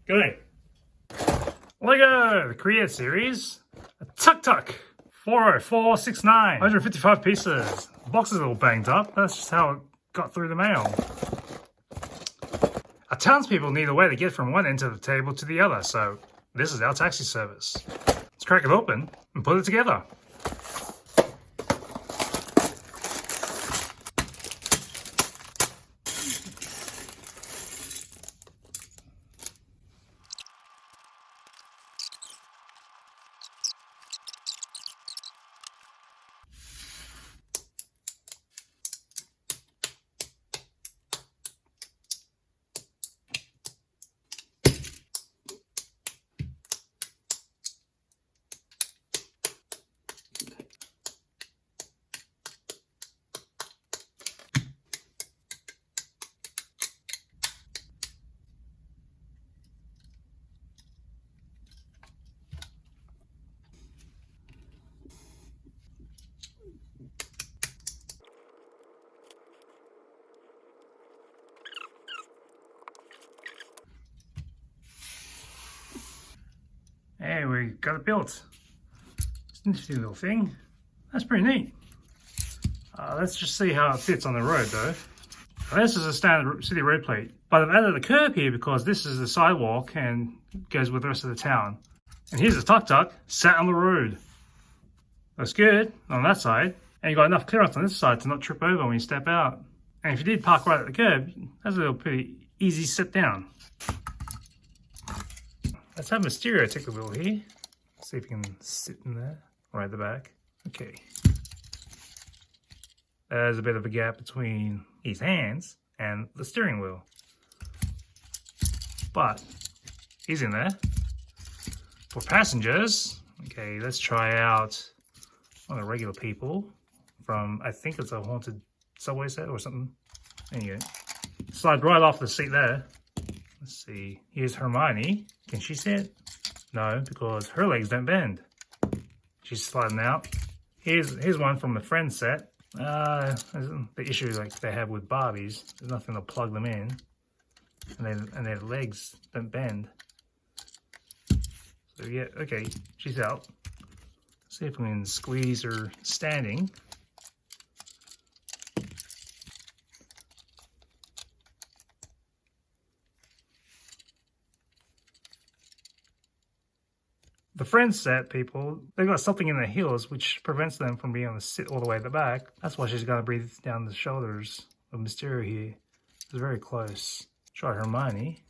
G'day. Lego, the Create series. A Tuk Tuk. 40469. 155 pieces. The box is all banged up. That's just how it got through the mail. Our townspeople need a way to get from one end of the table to the other, so this is our taxi service. Let's crack it open and put it together. Hey, we got it built. It's an interesting little thing. That's pretty neat. Let's just see how it fits on the road though. This is a standard city road plate, but I've added a curb here because this is the sidewalk and goes with the rest of the town. And here's the Tuk Tuk sat on the road. That's good on that side. And you got enough clearance on this side to not trip over when you step out. And if you did park right at the curb, that's a little pretty easy sit down. Let's have Mysterio take the wheel here. See if he can sit in there, right at the back. Okay. There's a bit of a gap between his hands and the steering wheel. But he's in there. For passengers, okay, let's try out one of the regular people from, I think it's a haunted subway set or something. There you go. Slide right off the seat there. Let's see, here's Hermione. Can she sit? No, because her legs don't bend. She's sliding out. Here's one from the Friends set. The issue like they have with Barbies, there's nothing to plug them in, and their legs don't bend. So yeah, okay, she's out. See if we can squeeze her standing. The Friends set people, they've got something in their heels which prevents them from being able to sit all the way at the back. That's why she's got to breathe down the shoulders of Mysterio here. It's very close. Try Hermione.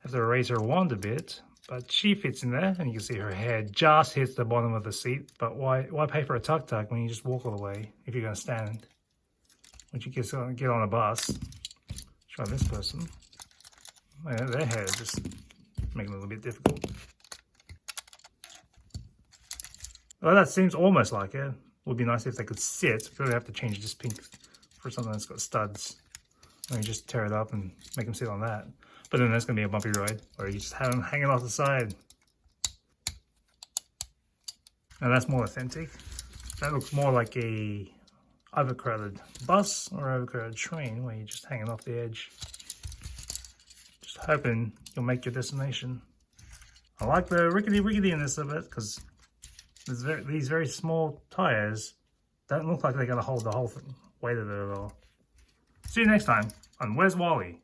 Have to raise her wand a bit, but she fits in there, and you can see her head just hits the bottom of the seat. But why pay for a Tuk Tuk when you just walk all the way if you're going to stand? Once you get on a bus, try this person. Their head is just making it a little bit difficult. Well, that seems almost like it. Would be nice if they could sit. But they have to change this pink for something that's got studs. And you just tear it up and make them sit on that. But then that's going to be a bumpy ride, or you just have them hanging off the side. Now that's more authentic. That looks more like a overcrowded bus or overcrowded train where you're just hanging off the edge. Hoping you'll make your destination. I like the rickety-ricketiness of it because these very small tires don't look like they're going to hold the whole weight of it at all. See you next time on Where's Wally?